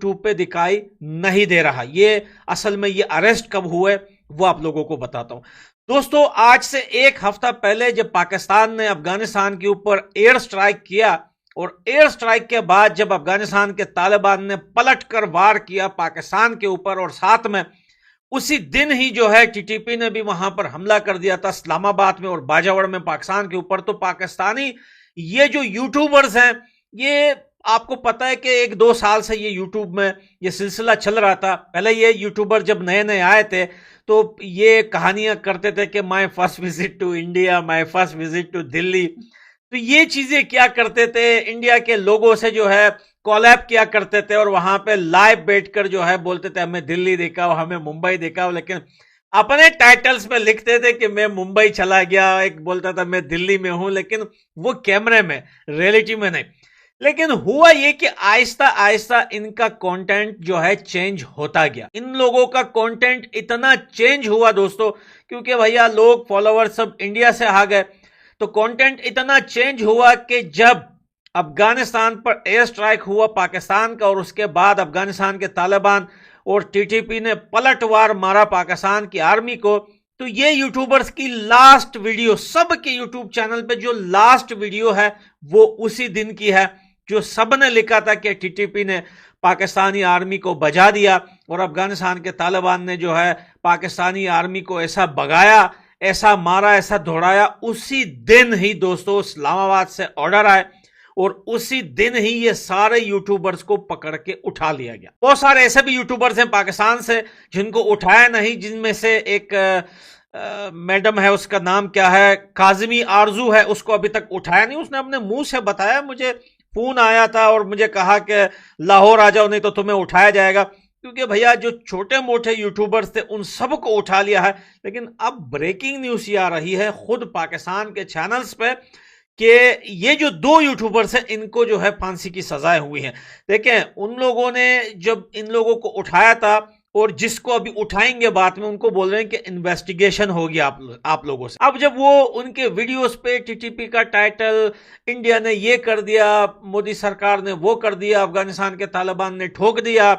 YouTube पे दिखाई नहीं दे रहा। ये असल में ये अरेस्ट कब हुए वो आप लोगों को बताता हूं। दोस्तों, आज से एक हफ्ता पहले जब पाकिस्तान ने अफगानिस्तान के ऊपर एयर स्ट्राइक किया और एयर स्ट्राइक के बाद जब अफगानिस्तान के तालिबान ने पलटकर वार किया पाकिस्तान के ऊपर और साथ में उसी दिन ही जो है टीटीपी ने भी वहां पर हमला कर दिया था इस्लामाबाद में और बाजावर में पाकिस्तान के ऊपर, तो पाकिस्तानी ये जो यूट्यूबर्स हैं, ये आपको पता है कि 1-2 साल से ये यूट्यूब में ये सिलसिला चल रहा था। पहले ये यूट्यूबर जब नए नए आए थे तो ये कहानियां करते थे कि my first visit to India, my first visit to Delhi. तो ये चीजें क्या करते थे, इंडिया के लोगों से जो है कॉलैब किया करते थे और वहां पे लाइव बैठकर जो है बोलते थे हमें दिल्ली देखा हो, हमें मुंबई देखा हो, लेकिन अपने टाइटल्स में लिखते थे कि मैं मुंबई चला गया, एक बोलता था मैं दिल्ली में हूं, लेकिन वो कैमरे में, रियलिटी में नहीं। लेकिन हुआ ये कि आहिस्ता आहिस्ता इनका कंटेंट जो है चेंज होता गया। इन लोगों का कंटेंट इतना चेंज हुआ दोस्तों, क्योंकि भैया लोग फॉलोअर सब इंडिया से आ गए, तो कंटेंट इतना चेंज हुआ कि जब अफगानिस्तान पर एयर स्ट्राइक हुआ पाकिस्तान का और उसके बाद अफगानिस्तान के तालिबान और टीटीपी ने पलटवार मारा पाकिस्तान की आर्मी को, तो ये यूट्यूबर्स की लास्ट वीडियो, सबके यूट्यूब चैनल पे जो लास्ट वीडियो है वो उसी दिन की है, जो सबने लिखा था कि टीटीपी ने पाकिस्तानी आर्मी को बजा दिया और अफगानिस्तान के तालिबान ने जो है पाकिस्तानी आर्मी को ऐसा भगाया, ऐसा मारा, ऐसा दौड़ाया। उसी दिन ही दोस्तों इस्लामाबाद से ऑर्डर आए और उसी दिन ही ये सारे यूट्यूबर्स को पकड़ के उठा लिया गया। बहुत सारे ऐसे भी यूट्यूबर्स हैं पाकिस्तान से जिनको उठाया नहीं, जिनमें से एक मैडम है, उसका नाम क्या है, काजमी आरजू है, उसको अभी तक उठाया नहीं। उसने अपने मुंह से बताया, मुझे फोन आया था और मुझे कहा कि लाहौर आ जाओ नहीं तो तुम्हें उठाया जाएगा, क्योंकि भैया जो छोटे मोटे यूट्यूबर्स थे उन सबको उठा लिया है। लेकिन अब ब्रेकिंग न्यूज ये आ रही है खुद पाकिस्तान के चैनल्स पे कि ये जो 2 यूट्यूबर्स हैं इनको जो है फांसी की सजाएं हुई हैं। देखें, उन लोगों ने जब इन लोगों को उठाया था और जिसको अभी उठाएंगे बाद में उनको बोल रहे हैं कि इन्वेस्टिगेशन होगी आप लोगों से। अब जब वो उनके वीडियोस पे टीटीपी का टाइटल, इंडिया ने ये कर दिया, मोदी सरकार ने वो कर दिया, अफगानिस्तान के तालिबान ने ठोक दिया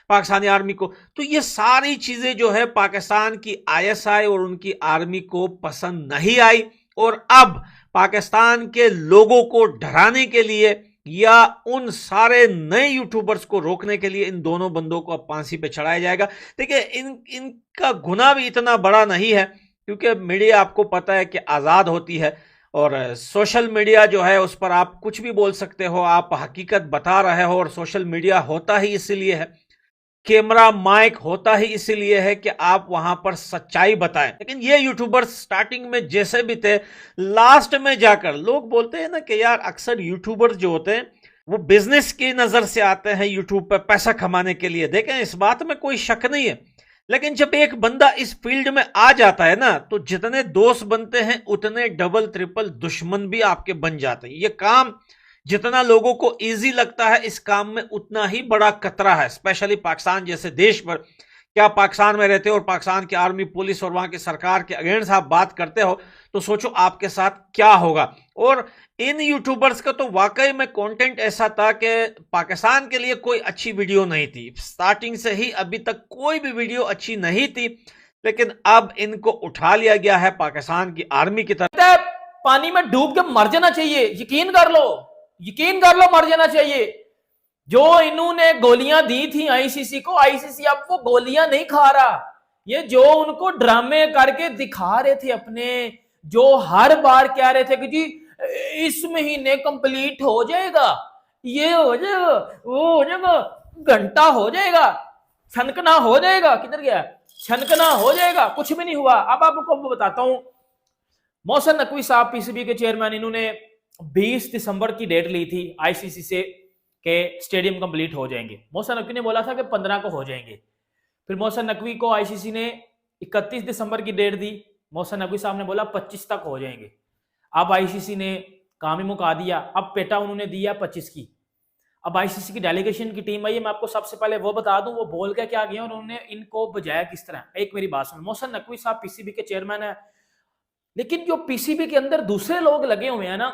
पाकिस्तानी आर्मी को, तो ये सारी चीजें जो है पाकिस्तान की आईएसआई और उनकी आर्मी को पसंद नहीं आई और अब पाकिस्तान के लोगों को डराने के लिए या उन सारे नए यूट्यूबर्स को रोकने के लिए इन दोनों बंदों को अब फांसी पे चढ़ाया जाएगा। देखिए, इनका गुनाह भी इतना बड़ा नहीं है, क्योंकि मीडिया आपको पता है कि आज़ाद होती है और सोशल मीडिया जो है उस पर आप कुछ भी बोल सकते हो, आप हकीकत बता रहे हो, और सोशल मीडिया होता ही इसीलिए है, कैमरा माइक होता ही इसीलिए है कि आप वहां पर सच्चाई बताएं। लेकिन ये यूट्यूबर्स स्टार्टिंग में जैसे भी थे, लास्ट में जाकर लोग बोलते हैं ना कि यार अक्सर यूट्यूबर्स जो होते हैं वो बिजनेस की नजर से आते हैं यूट्यूब पर पैसा कमाने के लिए। देखें, इस बात में कोई शक नहीं है, लेकिन जब एक बंदा इस फील्ड में आ जाता है ना, तो जितने दोस्त बनते हैं उतने डबल ट्रिपल दुश्मन भी आपके बन जाते हैं। ये काम जितना लोगों को इजी लगता है, इस काम में उतना ही बड़ा खतरा है, स्पेशली पाकिस्तान जैसे देश पर। क्या पाकिस्तान में रहते हो और पाकिस्तान की आर्मी, पुलिस और वहां की सरकार के अगेंस्ट आप बात करते हो, तो सोचो आपके साथ क्या होगा। और इन यूट्यूबर्स का तो वाकई में कंटेंट ऐसा था कि पाकिस्तान के लिए कोई अच्छी वीडियो नहीं थी, स्टार्टिंग से ही अभी तक कोई भी वीडियो अच्छी नहीं थी, लेकिन अब इनको उठा लिया गया है पाकिस्तान की आर्मी की तरफ। पानी में डूब के मर जाना चाहिए, यकीन कर लो, यकीन कर लो, मर जाना चाहिए। जो इन्होंने गोलियां दी थी आईसीसी को, आईसीसी अब वो गोलियां नहीं खा रहा। ये जो उनको ड्रामे करके दिखा रहे थे अपने, जो हर बार कह रहे थे कि जी इस महीने कंप्लीट हो जाएगा, ये हो जाएगा, वो हो जाएगा, घंटा हो जाएगा, छनकना हो जाएगा, किधर गया, छनकना हो जाएगा, कुछ भी नहीं हुआ। अब आपको बताता हूं, मोहसिन नकवी साहब पीसीबी के चेयरमैन, इन्होंने 20 दिसंबर की डेट ली थी आईसीसी से कि स्टेडियम कंप्लीट हो जाएंगे। मोहसिन नकवी ने बोला था कि 15 को हो जाएंगे। फिर मोहसिन नकवी को आईसीसी ने 31 दिसंबर की डेट दी, मोहसिन नकवी साहब ने बोला 25 तक हो जाएंगे। अब आईसीसी ने काम ही मुका दिया, अब पेटा उन्होंने दिया 25 की। अब आईसीसी की डेलीगेशन की टीम आई है, मैं आपको सबसे पहले वो बता दूं वो बोल के क्या गया और उन्होंने इनको बजाया किस तरह। एक मेरी बात सुन, मोहसिन नकवी साहब पीसीबी के चेयरमैन है, लेकिन जो पीसीबी के अंदर दूसरे लोग लगे हुए हैं ना,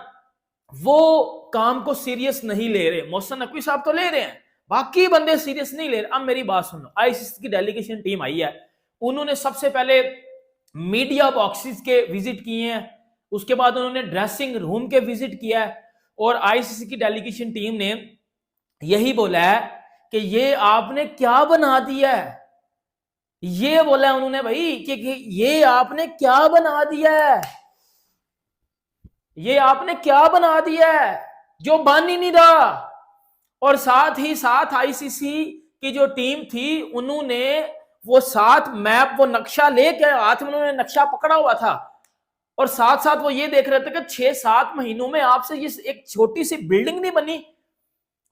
वो काम को सीरियस नहीं ले रहे। मोहसिन नकवी साहब तो ले रहे हैं, बाकी बंदे सीरियस नहीं ले रहे। अब मेरी बात सुनो, आईसीसी की डेलीगेशन टीम आई है, उन्होंने सबसे पहले मीडिया बॉक्सेस के विजिट किए हैं, उसके बाद उन्होंने ड्रेसिंग रूम के विजिट किया है, और आईसीसी की डेलीगेशन टीम ने यही बोला है कि ये आपने क्या बना दिया है, ये बोला है उन्होंने भाई कि ये आपने क्या बना दिया है, ये आपने क्या बना दिया है जो बन ही नहीं रहा। और साथ ही साथ आईसीसी की जो टीम थी उन्होंने वो साथ मैप, वो नक्शा लेके हाथ में उन्होंने नक्शा पकड़ा हुआ था, और साथ साथ वो ये देख रहे थे कि 6-7 महीनों में आपसे ये एक छोटी सी बिल्डिंग नहीं बनी,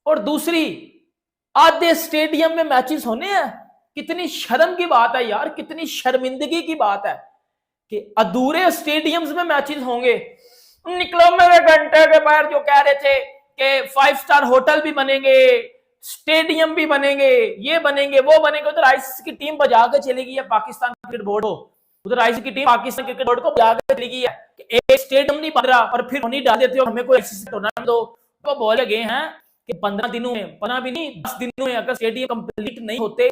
और दूसरी आधे स्टेडियम में मैचेस होने हैं। कितनी शर्म की बात है यार, कितनी शर्मिंदगी की बात है कि अधूरे स्टेडियम्स में मैचेस होंगे। निकलो मेरे घंटे के बाहर जो कह रहे थे कि 5 स्टार होटल भी बनेंगे, स्टेडियम भी बनेंगे, ये बनेंगे वो बनेंगे, उधर आईसीसी की टीम बजा के चली गई है पाकिस्तान क्रिकेट बोर्ड को, उधर आईसीसी की टीम पाकिस्तान क्रिकेट बोर्ड को बजा के चली गई है कि एक स्टेडियम नहीं बन रहा, और फिर नहीं डाल देते हो हमें कोई आईसीसी टूर्नामेंट दो। तो बोले गए हैं कि 15 दिनों में, 15 भी नहीं 10 दिनों में अगर स्टेडियम कंप्लीट नहीं होते,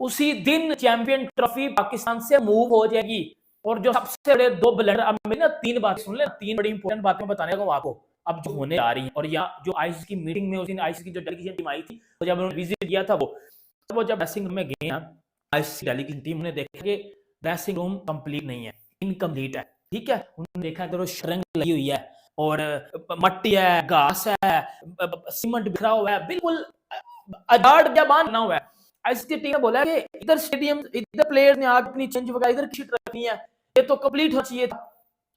उसी दिन चैंपियन ट्रॉफी पाकिस्तान से मूव हो जाएगी। और जो सबसे बड़े 2 ब्लंडर, अब मैंने 3 बात सुन ले, 3 बड़ी इंपॉर्टेंट बातें बताने को आपको अब जो होने आ रही है। और यहाँ जो आईसीसी की मीटिंग में उस दिन आईसीसी की जो डेलीगेशन टीम आई थी, तो जब उन्होंने विजिट किया था वो जब ड्रेसिंग रूम में गए हैं आईसीसी डेलीगेशन टीम ने देखा कि ड्रेसिंग रूम कंप्लीट नहीं है, इनकम्प्लीट है, ठीक है। उन्होंने देखा कि शरंग लगी हुई है और मट्टी है, घास है, सीमेंट बिखरा हुआ है, बिल्कुल अजाड़ जबान बना हुआ है। आईसीसी टीम ने बोला कि इधर स्टेडियम, इधर प्लेयर्स ने आगे अपनी चेंज वगैरह इधर शीट रखनी है, ये तो कंप्लीट होना चाहिए था,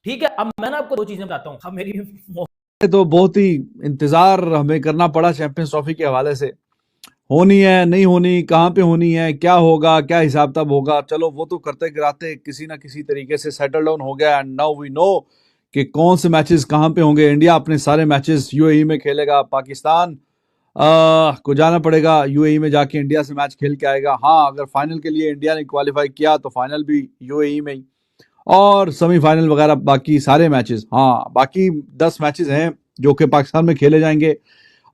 ठीक है। अब मैं आपको 2 चीजें बताता हूँ। अब मेरी तो बहुत ही इंतजार हमें करना पड़ा चैंपियंस ट्रॉफी के हवाले से, होनी है नहीं होनी, कहाँ पे होनी है, क्या होगा, क्या हिसाब तब होगा, चलो वो तो करते कराते किसी ना किसी तरीके से सेटल डाउन हो गया। एंड नाउ वी नो कि कौन से मैचेस कहाँ पे होंगे। इंडिया अपने सारे मैचेस यूएई में खेलेगा, पाकिस्तान को जाना पड़ेगा यूएई में, जाके इंडिया से मैच खेल के आएगा। हाँ, अगर फाइनल के लिए इंडिया ने क्वालिफाई किया तो फाइनल भी यूएई में ही, और सेमीफाइनल वगैरह बाकी सारे मैचेस, हाँ बाकी 10 मैचेस हैं जो कि पाकिस्तान में खेले जाएंगे।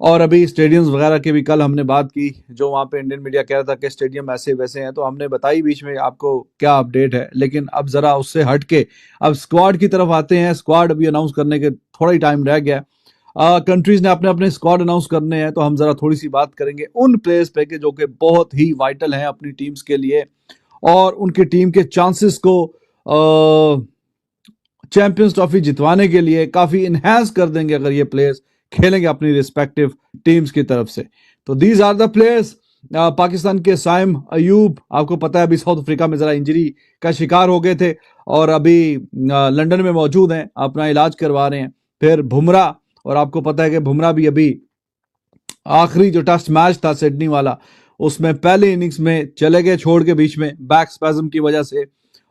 और अभी स्टेडियम्स वगैरह की भी कल हमने बात की, जो वहाँ पे इंडियन मीडिया कह रहा था कि स्टेडियम ऐसे वैसे हैं, तो हमने बताई बीच में आपको क्या अपडेट है। लेकिन अब जरा उससे हट के अब स्क्वाड की तरफ आते हैं। स्क्वाड अभी अनाउंस करने के थोड़ा ही टाइम रह गया, कंट्रीज ने अपने अपने स्क्वाड अनाउंस करने हैं, तो हम जरा थोड़ी सी बात करेंगे उन प्लेयर्स पे के जो कि बहुत ही वाइटल हैं अपनी टीम्स के लिए, और उनकी टीम के चांसेस को चैंपियंस ट्रॉफी जितवाने के लिए काफी इनहेंस कर देंगे अगर ये प्लेयर्स खेलेंगे अपनी रिस्पेक्टिव टीम्स की तरफ से। तो these are the players. Pakistan के साइम अयूब, आपको पता है अभी साउथ अफ्रीका में जरा इंजरी का शिकार हो गए थे और अभी लंदन में मौजूद हैं, अपना इलाज करवा रहे हैं। फिर बुमराह, और आपको पता है कि बुमराह भी अभी आखिरी जो टेस्ट मैच था सिडनी वाला, उसमें पहले इनिंग्स में चले गए छोड़ के बीच में बैक स्पैज्म की वजह से,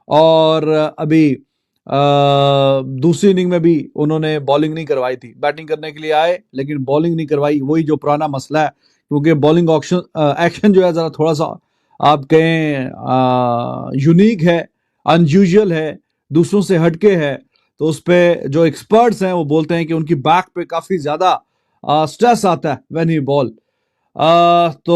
और अभी दूसरी इनिंग में भी उन्होंने बॉलिंग नहीं करवाई थी। बैटिंग करने के लिए आए लेकिन बॉलिंग नहीं करवाई, वही जो पुराना मसला है, क्योंकि बॉलिंग एक्शन जो है जरा थोड़ा सा आप कहें यूनिक है, अनयूजुअल है, दूसरों से हटके है। तो उस पर जो एक्सपर्ट्स हैं वो बोलते हैं कि उनकी बैक पे काफी ज्यादा स्ट्रेस आता है व्हेन ही बॉल, तो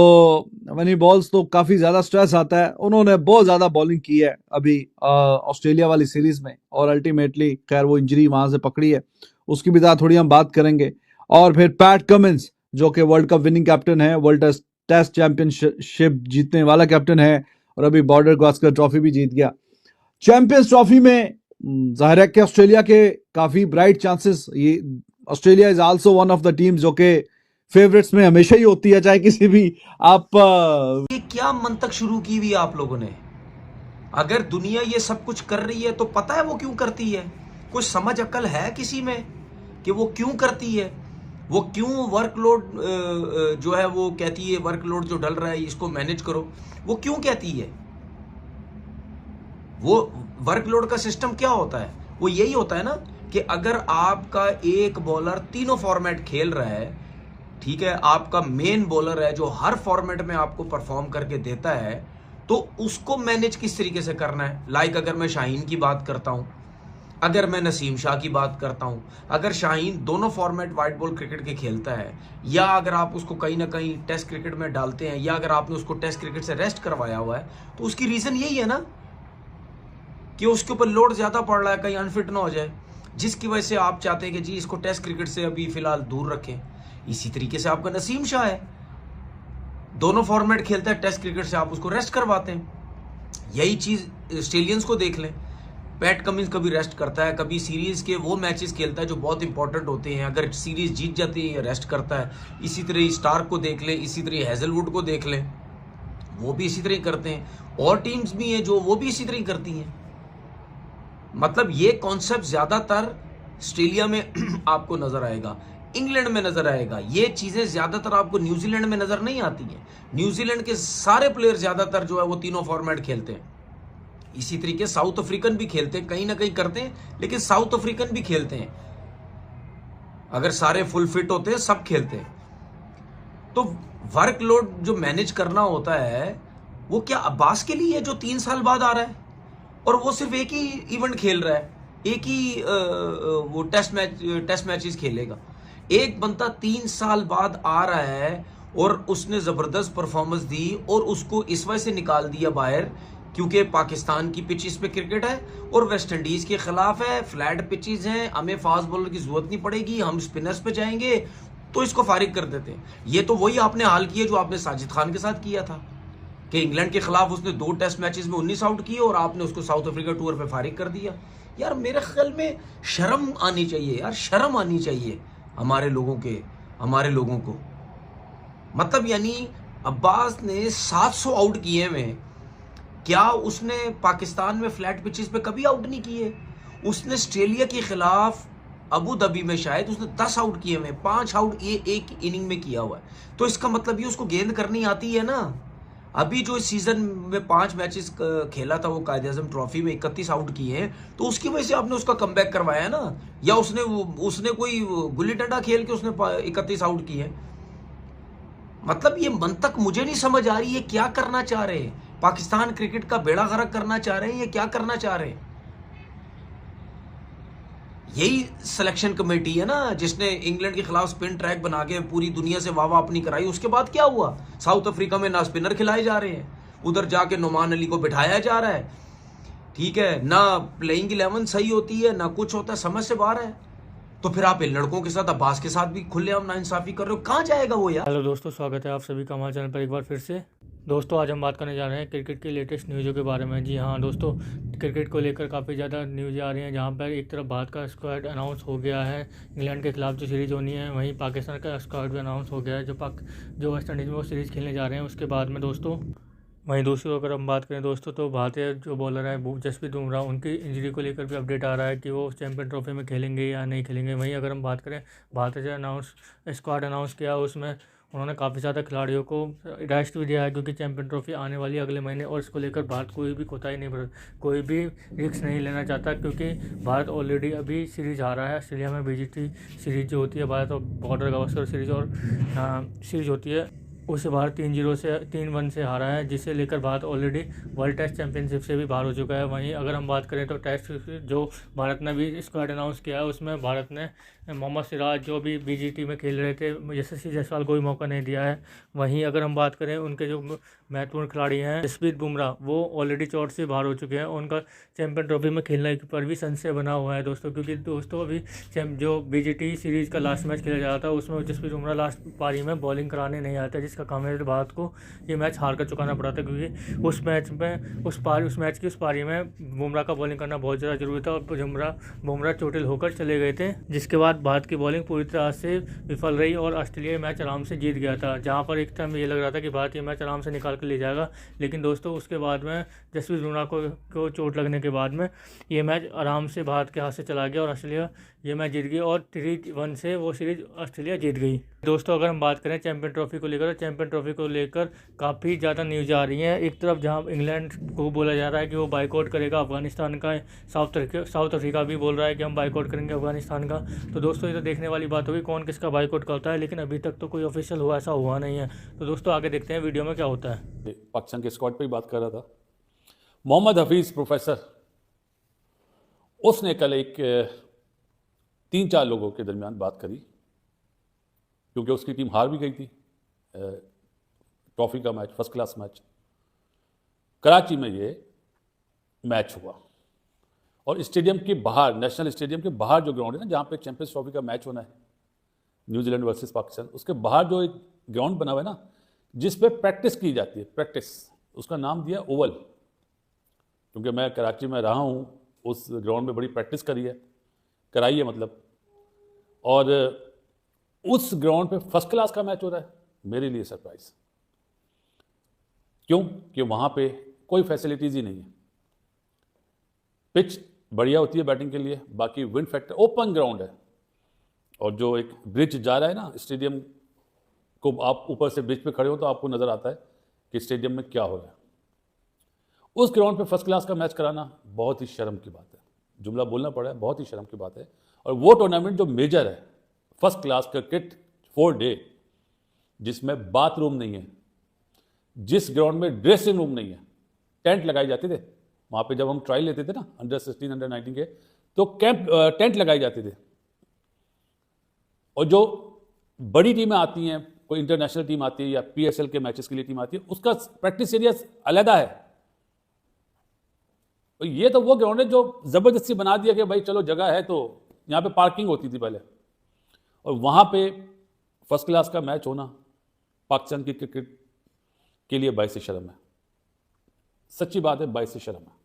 व्हेन ही बॉल्स तो काफी ज्यादा स्ट्रेस आता है। उन्होंने बहुत ज्यादा बॉलिंग की है अभी ऑस्ट्रेलिया वाली सीरीज में, और अल्टीमेटली खैर वो इंजरी वहां से पकड़ी है, उसकी भी थोड़ी हम बात करेंगे। और फिर पैट कमिंस जो कि वर्ल्ड कप विनिंग कैप्टन है, वर्ल्ड टेस्ट चैंपियनशिप जीतने वाला कैप्टन है, और अभी बॉर्डर गावस्कर ट्रॉफी भी जीत गया। चैंपियंस ट्रॉफी में जाहिर है कि ऑस्ट्रेलिया के काफी ब्राइट चांसेस, ये Australia is also one of the teams जो कि फेवरेट्स में हमेशा ही होती है, चाहे किसी भी आप ये क्या मंतक शुरू की हुई आप लोगों ने। अगर दुनिया ये सब कुछ कर रही है तो पता है वो क्यों करती है, कुछ समझ अकल है किसी में कि वो क्यों करती है, वो क्यों वर्कलोड जो है वो कहती है, वर्कलोड जो डल रहा है इसको मैनेज करो, वो क्यों कहती है। वो वर्कलोड का सिस्टम क्या होता है, वो यही होता है ना कि अगर आपका एक बॉलर तीनों फॉर्मेट खेल रहा है, ठीक है, आपका मेन बॉलर है जो हर फॉर्मेट में आपको परफॉर्म करके देता है, तो उसको मैनेज किस तरीके से करना है। लाइक अगर मैं शाहीन की बात करता हूं, अगर मैं नसीम शाह की बात करता हूं, अगर शाहीन दोनों फॉर्मेट वाइट बॉल क्रिकेट के खेलता है, या अगर आप उसको कहीं ना कहीं टेस्ट क्रिकेट में डालते हैं, या अगर आपने उसको टेस्ट क्रिकेट से रेस्ट करवाया हुआ है, तो उसकी रीजन यही है ना कि उसके ऊपर लोड ज्यादा पड़ रहा है, कहीं अनफिट ना हो जाए, जिसकी वजह से आप चाहते हैं कि जी इसको टेस्ट क्रिकेट से अभी फिलहाल दूर रखें। इसी तरीके से आपका नसीम शाह है, दोनों फॉर्मेट खेलता है, टेस्ट क्रिकेट से आप उसको रेस्ट करवाते हैं। यही चीज ऑस्ट्रेलियंस को देख लें, पैट कमिंस कभी रेस्ट करता है, कभी सीरीज के वो मैचेस खेलता है जो बहुत इंपॉर्टेंट होते हैं, अगर सीरीज जीत जाती है रेस्ट करता है। इसी तरह स्टार्क को देख लें, इसी तरह हैजलवुड को देख लें, वो भी इसी तरह करते हैं। और टीम्स भी हैं जो वो भी इसी तरह करती हैं। मतलब ये कॉन्सेप्ट ज्यादातर ऑस्ट्रेलिया में आपको नजर आएगा, इंग्लैंड में नजर आएगा। ये चीजें ज्यादातर आपको न्यूजीलैंड में नजर नहीं आती हैं। न्यूजीलैंड के सारे प्लेयर ज्यादातर जो है वो तीनों फॉर्मेट खेलते हैं। इसी तरीके साउथ अफ्रीकन भी खेलते हैं, कहीं ना कहीं करते हैं, लेकिन साउथ अफ्रीकन भी खेलते हैं। अगर सारे फुल फिट होते हैं, सब खेलते हैं। तो वर्कलोड जो मैनेज करना होता है वो क्या अब्बास के लिए है जो 3 साल बाद आ रहा है और वो सिर्फ एक ही इवेंट खेल रहा है, एक ही वो टेस्ट मैचेस खेलेगा। एक बंदा 3 साल बाद आ रहा है और उसने जबरदस्त परफॉर्मेंस दी और उसको इस वजह से निकाल दिया बाहर क्योंकि पाकिस्तान की पिचेस पे क्रिकेट है और वेस्ट इंडीज के खिलाफ है, फ्लैट पिचेस हैं, हमें फास्ट बॉलर की जरूरत नहीं पड़ेगी, हम स्पिनर्स पे जाएंगे, तो इसको फारिग कर देते हैं। ये तो वही आपने हाल किया जो आपने साजिद खान के साथ किया था कि इंग्लैंड के खिलाफ उसने 2 टेस्ट मैचेस में 19 आउट किए और आपने उसको साउथ अफ्रीका टूर पे फारिग कर दिया। यार मेरे ख्याल में शर्म आनी चाहिए यार, शर्म आनी चाहिए हमारे लोगों को। मतलब यानी अब्बास ने 700 आउट किए में, क्या उसने पाकिस्तान में फ्लैट पिचेस पे कभी आउट नहीं किए? उसने ऑस्ट्रेलिया के खिलाफ अबू धाबी में शायद उसने 10 आउट किए में, 5 आउट ये एक इनिंग में किया हुआ है। तो इसका मतलब ये उसको गेंद करनी आती है ना। अभी जो इस सीजन में 5 मैचेस खेला था वो कायदे आजम ट्रॉफी में 31 आउट किए हैं, तो उसकी वजह से आपने उसका कमबैक करवाया ना, या उसने कोई गुल्ली डंडा खेल के उसने 31 आउट किए। मतलब ये मंतक मुझे नहीं समझ आ रही है, क्या करना चाह रहे हैं? पाकिस्तान क्रिकेट का बेड़ा गर्क करना चाह रहे हैं, ये क्या करना चाह रहे हैं? यही सिलेक्शन कमेटी है ना जिसने इंग्लैंड के खिलाफ स्पिन ट्रैक बना के पूरी दुनिया से वाह अपनी कराई। उसके बाद क्या हुआ? साउथ अफ्रीका में ना स्पिनर खिलाए जा रहे हैं, उधर जाके नुमान अली को बिठाया जा रहा है, ठीक है, ना प्लेइंग 11 सही होती है, ना कुछ होता है, समझ से बाहर है। तो फिर आप इन लड़कों के साथ, अब्बास के साथ भी खुलेआम नाइंसाफी कर रहे हो, कहां जाएगा वो यार? हेलो दोस्तों, स्वागत है आप सभी का हमारे चैनल पर एक बार फिर से। दोस्तों आज हम बात करने जा रहे हैं क्रिकेट की लेटेस्ट न्यूज़ों के बारे में। जी हाँ दोस्तों, क्रिकेट को लेकर काफ़ी ज़्यादा न्यूज़ आ रही हैं, जहाँ पर एक तरफ भारत का स्क्वाड अनाउंस हो गया है, इंग्लैंड के खिलाफ जो सीरीज़ होनी है, वहीं पाकिस्तान का स्क्वाड भी अनाउंस हो गया है जो वेस्ट इंडीज़ में वो सीरीज़ खेलने जा रहे हैं। उसके बाद में दोस्तों वहीं दूसरी अगर हम बात करें दोस्तों, तो भारतीय जो बॉलर है जसप्रीत बुमराह, उनकी इंजरी को लेकर भी अपडेट आ रहा है कि वो चैंपियन ट्रॉफी में खेलेंगे या नहीं खेलेंगे। वहीं अगर हम बात करें भारतीय जो स्क्वाड अनाउंस किया, उसमें उन्होंने काफ़ी ज़्यादा खिलाड़ियों को रेस्ट भी दिया है क्योंकि चैंपियन ट्रॉफी आने वाली है अगले महीने, और इसको लेकर भारत कोई भी रिस्क नहीं लेना चाहता क्योंकि भारत ऑलरेडी अभी सीरीज़ हारा है ऑस्ट्रेलिया में। बीजीटी सीरीज़ जो होती है भारत और बॉर्डर गावस्कर सीरीज़ और सीरीज़ होती है, उसे भारत 3-1 से हारा है, जिसे लेकर Bharat already World Test Championship से भी बाहर हो चुका है। वहीं अगर हम बात करें तो टेस्ट जो भारत ने भी स्क्वाड अनाउंस किया है, उसमें भारत ने मोहम्मद सिराज जो भी बीजीटी में खेल रहे थे, यशस्वी जायसवाल को भी मौका नहीं दिया है। वहीं अगर हम बात करें उनके जो महत्वपूर्ण खिलाड़ी हैं जसप्रीत बुमराह, वो ऑलरेडी चोट से बाहर हो चुके हैं। उनका चैंपियन ट्रॉफी में खेलने पर भी संशय बना हुआ है दोस्तों, क्योंकि दोस्तों अभी जो बीजीटी सीरीज़ का लास्ट मैच खेला जा रहा था उसमें जसप्रीत बुमराह लास्ट पारी में बॉलिंग कराने नहीं आता, जिसका काम है भारत को ये मैच हार कर चुकाना पड़ा था, क्योंकि उस मैच की उस पारी में बुमराह का बॉलिंग करना बहुत ज़्यादा जरूरी था और बुमराह चोटिल होकर चले गए थे, जिसके बाद भारत की बॉलिंग पूरी तरह से विफल रही और ऑस्ट्रेलिया मैच आराम से जीत गया था। जहां पर एक टाइम ये लग रहा था कि भारत ये मैच आराम से निकाल कर ले जाएगा, लेकिन दोस्तों उसके बाद में जसप्रीत बुमराह को चोट लगने के बाद में ये मैच आराम से भारत के हाथ से चला गया और ऑस्ट्रेलिया ये मैच जीत गई और 3-1 से वो सीरीज़ ऑस्ट्रेलिया जीत गई। दोस्तों अगर हम बात करें चैंपियन ट्रॉफी को लेकर, चैंपियन ट्रॉफी को लेकर काफ़ी ज़्यादा न्यूज़ आ रही हैं। एक तरफ जहां इंग्लैंड को बोला जा रहा है कि वो बाइकआउट करेगा अफगानिस्तान का, साउथ अफ्रीका भी बोल रहा है कि हम बाइकआउट करेंगे अफगानिस्तान का। तो दोस्तों ये तो देखने वाली बात होगी कौन किसका बाइकआउट करता है, लेकिन अभी तक तो कोई ऑफिशियल हुआ ऐसा हुआ नहीं है। तो दोस्तों आगे देखते हैं वीडियो में क्या होता है। पाकिस्तान के स्क्वाड पे ही बात कर रहा था। मोहम्मद हफीज़ प्रोफेसर, उसने कल एक 3-4 लोगों के दरमियान बात करी, क्योंकि उसकी टीम हार भी गई थी ट्रॉफी का match, first class match. Karachi में ये मैच हुआ और स्टेडियम के बाहर, नेशनल स्टेडियम के बाहर जो ग्राउंड है ना, जहाँ पे चैंपियंस ट्रॉफी का मैच होना है, न्यूजीलैंड वर्सेस पाकिस्तान, उसके बाहर जो एक ग्राउंड बना हुआ है ना, जिस पे प्रैक्टिस की जाती है, प्रैक्टिस, उसका नाम दिया ओवल, क्योंकि मैं कराची में रहा हूँ, उस ग्राउंड में बड़ी प्रैक्टिस करी है, कराई है मतलब। और उस ग्राउंड पे फर्स्ट क्लास का मैच हो रहा है, मेरे लिए सरप्राइज। क्यों? कि वहाँ पे कोई फैसिलिटीज़ ही नहीं है। पिच बढ़िया होती है बैटिंग के लिए, बाकी विंड फैक्टर, ओपन ग्राउंड है, और जो एक ब्रिज जा रहा है ना स्टेडियम को, आप ऊपर से ब्रिज पे खड़े हो तो आपको नज़र आता है कि स्टेडियम में क्या हो रहा है। उस ग्राउंड पे फर्स्ट क्लास का मैच कराना बहुत ही शर्म की बात है, जुमला बोलना पड़ा है, बहुत ही शर्म की बात है। और वो टूर्नामेंट जो मेजर है, फर्स्ट क्लास क्रिकेट 4 डे, जिसमें बाथरूम नहीं है, जिस ग्राउंड में ड्रेसिंग रूम नहीं है, टेंट लगाए जाते थे वहाँ पे, जब हम ट्रायल लेते थे ना अंडर 16 अंडर 19 के, तो टेंट लगाए जाते थे। और जो बड़ी टीमें आती हैं, कोई इंटरनेशनल टीम आती है या PSL के मैचेस के लिए टीम आती है, उसका प्रैक्टिस एरिया अलहदा है। और ये तो वो ग्राउंड है जो ज़बरदस्ती बना दिया कि भाई चलो जगह है, तो यहाँ पे पार्किंग होती थी पहले, और वहाँ पे फर्स्ट क्लास का मैच होना पाकिस्तान की क्रिकेट के लिए बाइस शर्म है। सच्ची बात है, बाइस शर्म है।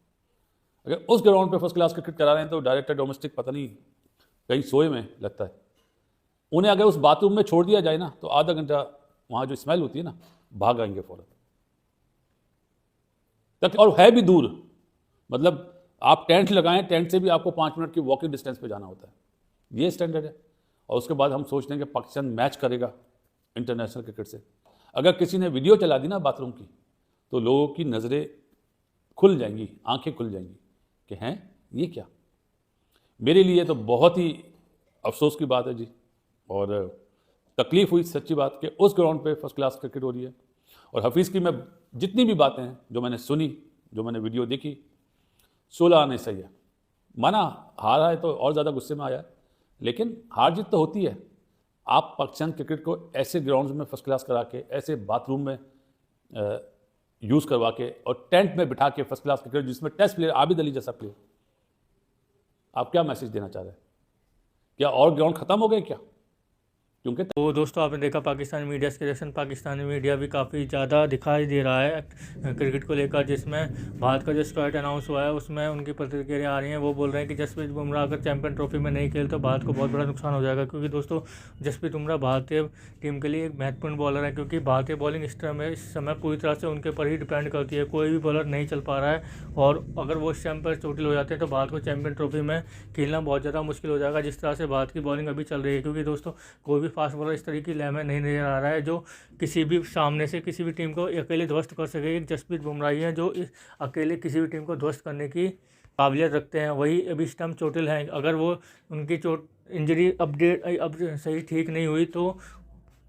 अगर उस ग्राउंड पे फर्स्ट क्लास क्रिकेट करा रहे हैं तो डायरेक्टर डोमेस्टिक पता नहीं कहीं सोए में लगता है। उन्हें अगर उस बाथरूम में छोड़ दिया जाए ना, तो आधा घंटा वहाँ जो स्मेल होती है ना, भाग आएंगे फौरन तक। और है भी दूर, मतलब आप टेंट लगाएं, टेंट से भी आपको 5 मिनट की वॉकिंग डिस्टेंस पे जाना होता है। ये स्टैंडर्ड है। और उसके बाद हम सोचते हैं कि पाकिस्तान मैच करेगा इंटरनेशनल क्रिकेट से। अगर किसी ने वीडियो चला दी ना बाथरूम की, तो लोगों की नज़रें खुल जाएंगी, आंखें खुल जाएंगी कि हैं ये क्या। मेरे लिए तो बहुत ही अफसोस की बात है जी, और तकलीफ़ हुई सच्ची बात कि उस ग्राउंड पे फर्स्ट क्लास क्रिकेट हो रही है। और हफीज़ की मैं जितनी भी बातें हैं जो मैंने सुनी, जो मैंने वीडियो देखी, 16 आने सही है। माना हारा है तो और ज़्यादा गुस्से में आया, लेकिन हार जीत तो होती है। आप पाकिस्तान क्रिकेट को ऐसे ग्राउंड्स में फर्स्ट क्लास करा के, ऐसे बाथरूम में यूज़ करवा के, और टेंट में बिठा के फर्स्ट क्लास क्रिकेट, जिसमें टेस्ट प्लेयर आबिद अली जैसा प्लेयर, आप क्या मैसेज देना चाह रहे हैं? क्या और ग्राउंड ख़त्म हो गए क्या? क्योंकि तो दोस्तों आपने देखा पाकिस्तानी मीडिया के रिएक्शन। पाकिस्तानी मीडिया भी काफ़ी ज़्यादा दिखाई दे रहा है क्रिकेट को लेकर, जिसमें भारत का जो स्क्वाड अनाउंस हुआ है उसमें उनकी प्रतिक्रिया आ रही हैं। वो बोल रहे हैं कि जसप्रीत बुमराह अगर चैंपियन ट्रॉफी में नहीं खेले तो भारत को बहुत बड़ा नुकसान हो जाएगा, क्योंकि दोस्तों जसप्रीत बुमराह भारतीय टीम के लिए एक महत्वपूर्ण बॉलर है, क्योंकि भारतीय बॉलिंग स्ट्रम है इस समय पूरी तरह से उनके ऊपर ही डिपेंड करती है। कोई भी बॉलर नहीं चल पा रहा है, और अगर वो इस टाइम पर चोटिल हो जाते हैं तो भारत को चैंपियन ट्रॉफी में खेलना बहुत ज़्यादा मुश्किल हो जाएगा, जिस तरह से भारत की बॉलिंग अभी चल रही है। क्योंकि दोस्तों कोई भी फास्ट बॉलर इस तरीके लय में नहीं नजर आ रहा है जो किसी भी सामने से किसी भी टीम को अकेले ध्वस्त कर सके। एक जसप्रीत बुमराह ही है जो इस अकेले किसी भी टीम को ध्वस्त करने की काबिलियत रखते हैं। वही अभी इस टाइम चोटिल हैं, अगर वो उनकी चोट इंजरी अपडेट अब सही ठीक नहीं हुई तो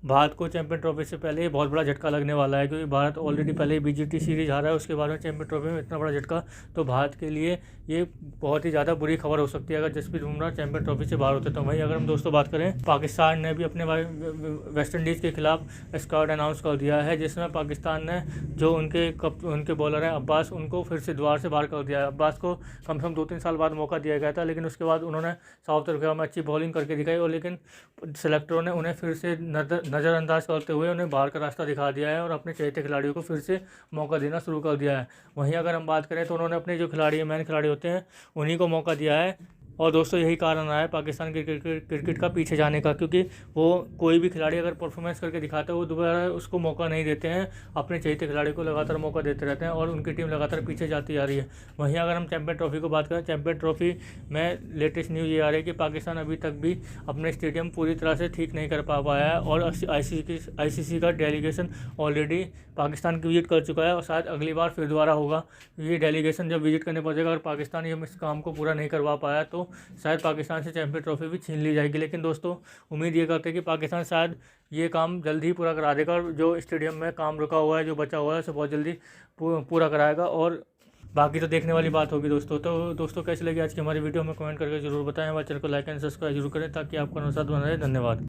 भारत को चैंपियन ट्रॉफी से पहले बहुत बड़ा झटका लगने वाला है, क्योंकि भारत ऑलरेडी पहले ही BGT सीरीज हारा है, उसके बाद में चैंपियन ट्रॉफी में इतना बड़ा झटका, तो भारत के लिए ये बहुत ही ज़्यादा बुरी खबर हो सकती है अगर जसप्रीत बुमराह चैंपियन ट्रॉफी से बाहर होते। तो वहीं अगर हम दोस्तों बात करें, पाकिस्तान ने भी अपने वेस्ट इंडीज़ के खिलाफ स्क्वाड अनाउंस कर दिया है, जिसमें पाकिस्तान ने जो उनके बॉलर हैं अब्बास, उनको फिर से द्वार से बाहर कर दिया है। अब्बास को कम से कम 2-3 साल बाद मौका दिया गया था, लेकिन उसके बाद उन्होंने साउथ अफ्रीका में अच्छी बॉलिंग करके दिखाई, और लेकिन सेलेक्टरों ने उन्हें फिर से नज़रअंदाज करते हुए उन्हें बाहर का रास्ता दिखा दिया है और अपने चहेते खिलाड़ियों को फिर से मौका देना शुरू कर दिया है। वहीं अगर हम बात करें तो उन्होंने अपने जो खिलाड़ी मैन खिलाड़ी होते हैं उन्हीं को मौका दिया है, और दोस्तों यही कारण रहा है पाकिस्तान के क्रिकेट का पीछे जाने का, क्योंकि वो कोई भी खिलाड़ी अगर परफॉर्मेंस करके दिखाता है वो दोबारा उसको मौका नहीं देते हैं, अपने चहेते खिलाड़ी को लगातार मौका देते रहते हैं और उनकी टीम लगातार पीछे जाती जा रही है। वहीं अगर हम चैंपियन ट्रॉफी को बात करें, चैंपियन ट्रॉफी में लेटेस्ट न्यूज़ ये आ रही है कि पाकिस्तान अभी तक भी अपने स्टेडियम पूरी तरह से ठीक नहीं कर पा पाया है, और ICC का डेलीगेशन ऑलरेडी पाकिस्तान की विजिट कर चुका है, और शायद अगली बार फिर दोबारा होगा। ये डेलीगेशन जब विजिट करने पहुंचेगा, अगर पाकिस्तान ये इस काम को पूरा नहीं करवा पाया तो शायद पाकिस्तान से चैंपियन ट्रॉफी भी छीन ली जाएगी। लेकिन दोस्तों उम्मीद ये करते हैं कि पाकिस्तान शायद ये काम जल्दी ही पूरा करा देगा, और जो स्टेडियम में काम रुका हुआ है, जो बचा हुआ है, उसे बहुत जल्दी पूरा कराएगा, और बाकी तो देखने वाली बात होगी दोस्तों। तो दोस्तों कैसी लगी आज की हमारी वीडियो, में कमेंट करके जरूर बताएं। हमारे चैनल को लाइक एंड सब्सक्राइब जरूर करें ताकि आपका अनुसार बना रहे। धन्यवाद।